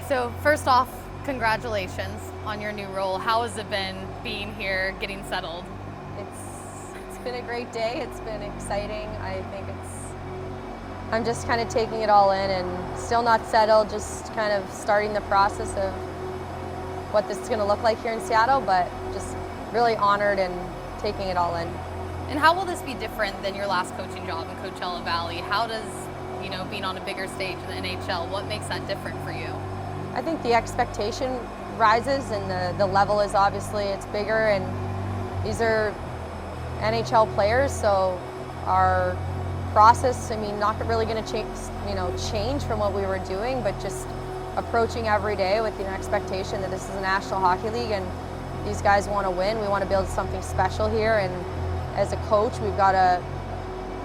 So first off, congratulations on your new role. How has it been being here, getting settled? It's been a great day. It's been exciting. I'm just kind of taking it all in and still not settled, just kind of starting the process of what this is going to look like here in Seattle, but just really honored and taking it all in. And how will this be different than your last coaching job in Coachella Valley? How does, being on a bigger stage in the NHL, what makes that different for you? I think the expectation rises and the level is obviously it's bigger, and these are NHL players, so our process, not really going to change from what we were doing, but just approaching every day with the expectation that this is a National Hockey League and these guys want to win. We want to build something special here, and as a coach, we've got to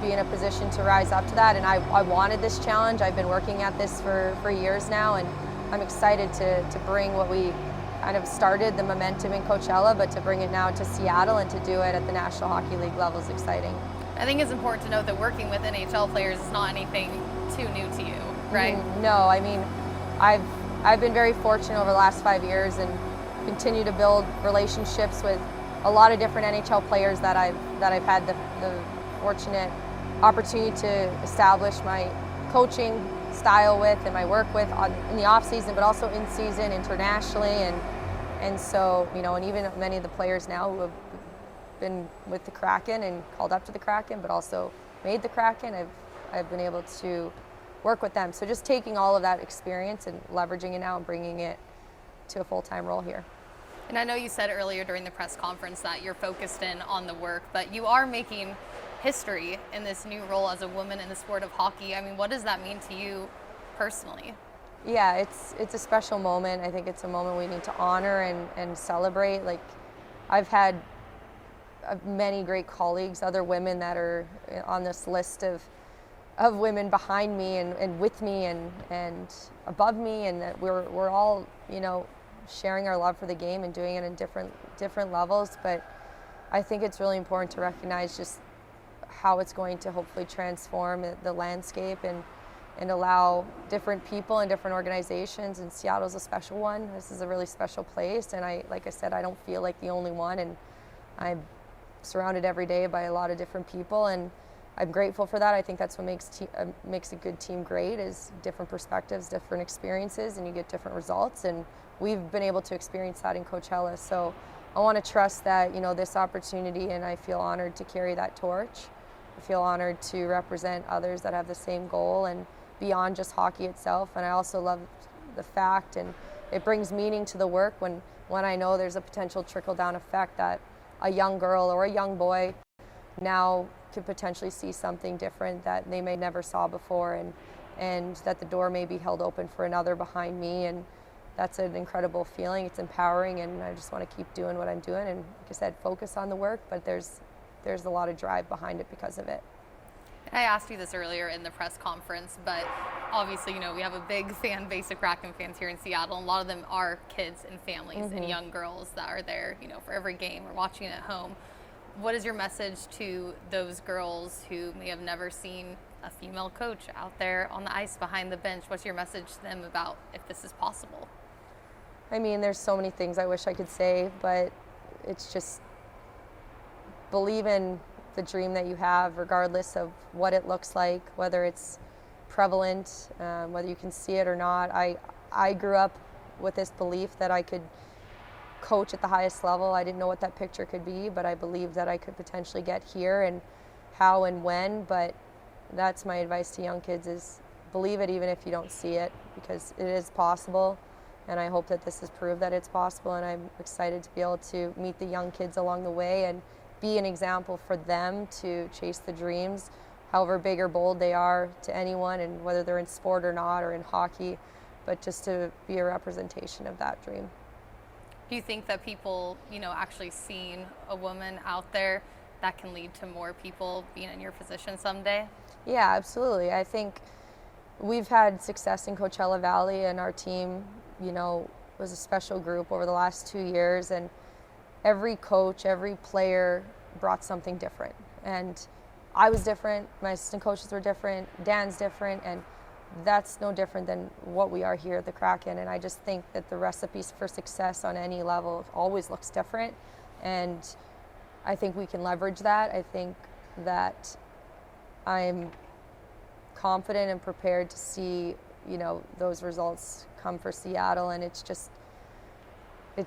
be in a position to rise up to that. And I wanted this challenge. I've been working at this for years now, and I'm excited to bring what we kind of started, the momentum in Coachella, but to bring it now to Seattle and to do it at the National Hockey League level is exciting. I think it's important to note that working with NHL players is not anything too new to you, right? No, I've been very fortunate over the last 5 years and continue to build relationships with a lot of different NHL players that I've had the fortunate opportunity to establish my coaching style with and my work with in the off season, but also in season internationally, and so and even many of the players now who have been with the Kraken and called up to the Kraken, but also made the Kraken, I've been able to work with them. So just taking all of that experience and leveraging it now and bringing it to a full-time role here. And I know you said earlier during the press conference that you're focused in on the work, but you are making history in this new role as a woman in the sport of hockey. What does that mean to you personally? Yeah, it's a special moment. I think it's a moment we need to honor and celebrate. Like, I've had many great colleagues, other women that are on this list of women behind me and with me and above me, and that we're all sharing our love for the game and doing it in different levels. But I think it's really important to recognize just how it's going to hopefully transform the landscape and allow different people and different organizations. And Seattle's a special one. This is a really special place, and like I said, I don't feel like the only one, and I'm surrounded every day by a lot of different people, and I'm grateful for that. I think that's what makes a good team great, is different perspectives, different experiences, and you get different results, and we've been able to experience that in Coachella. So I want to trust that this opportunity, and I feel honored to carry that torch. I feel honored to represent others that have the same goal and beyond just hockey itself. And I also love the fact, and it brings meaning to the work when I know there's a potential trickle-down effect that a young girl or a young boy now could potentially see something different that they may never saw before, and that the door may be held open for another behind me. And that's an incredible feeling. It's empowering, and I just want to keep doing what I'm doing, and like I said, focus on the work, but there's a lot of drive behind it because of it. I asked you this earlier in the press conference, but obviously, we have a big fan base of Kraken fans here in Seattle, and a lot of them are kids and families and young girls that are there, for every game or watching at home. What is your message to those girls who may have never seen a female coach out there on the ice behind the bench? What's your message to them about if this is possible? There's so many things I wish I could say, but it's just believe in the dream that you have, regardless of what it looks like, whether it's prevalent, whether you can see it or not. I grew up with this belief that I could coach at the highest level. I didn't know what that picture could be, but I believed that I could potentially get here, and how and when. But that's my advice to young kids, is believe it even if you don't see it, because it is possible. And I hope that this has proved that it's possible, and I'm excited to be able to meet the young kids along the way and be an example for them to chase the dreams, however big or bold they are, to anyone, and whether they're in sport or not, or in hockey, but just to be a representation of that dream. Do you think that people, actually seeing a woman out there, that can lead to more people being in your position someday? Yeah, absolutely. I think we've had success in Coachella Valley, and our team, was a special group over the last 2 years, and every coach, every player brought something different. And I was different, my assistant coaches were different, Dan's different, and that's no different than what we are here at the Kraken. And I just think that the recipes for success on any level always looks different. And I think we can leverage that. I think that I'm confident and prepared to see, those results come for Seattle. And it's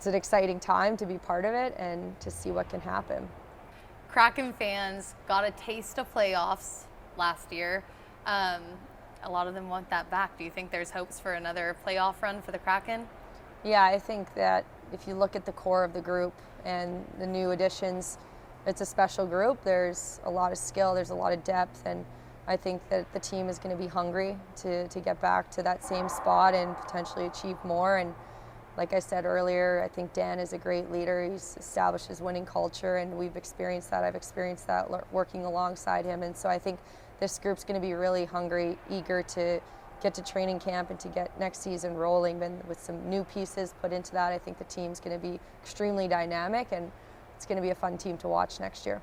an exciting time to be part of it and to see what can happen. Kraken fans got a taste of playoffs last year. A lot of them want that back. Do you think there's hopes for another playoff run for the Kraken? Yeah, I think that if you look at the core of the group and the new additions, it's a special group. There's a lot of skill, there's a lot of depth, and I think that the team is going to be hungry to get back to that same spot and potentially achieve more. And like I said earlier, I think Dan is a great leader. He's established his winning culture, and we've experienced that. I've experienced that working alongside him. And so I think this group's going to be really hungry, eager to get to training camp and to get next season rolling. And with some new pieces put into that, I think the team's going to be extremely dynamic, and it's going to be a fun team to watch next year.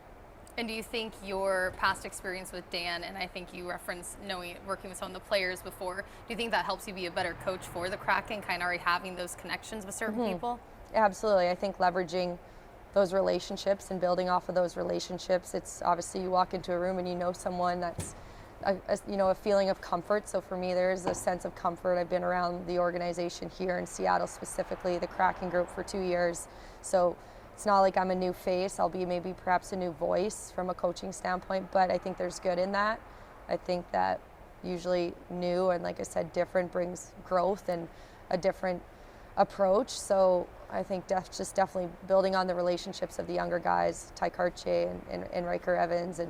And do you think your past experience with Dan, and I think you referenced working with some of the players before, do you think that helps you be a better coach for the Kraken, kind of already having those connections with certain people? Absolutely. I think leveraging those relationships and building off of those relationships, it's obviously you walk into a room and you know someone that's a feeling of comfort. So for me, there's a sense of comfort. I've been around the organization here in Seattle, specifically the Kraken group, for 2 years. So it's not like I'm a new face. I'll be maybe perhaps a new voice from a coaching standpoint, but I think there's good in that. I think that usually new and, like I said, different brings growth and a different approach. So I think just definitely building on the relationships of the younger guys, Ty Karche and Riker Evans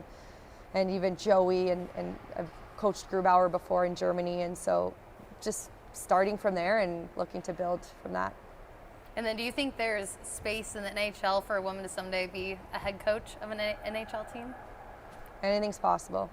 and even Joey, and I've coached Grubauer before in Germany. And so just starting from there and looking to build from that. And then do you think there's space in the NHL for a woman to someday be a head coach of an NHL team? Anything's possible.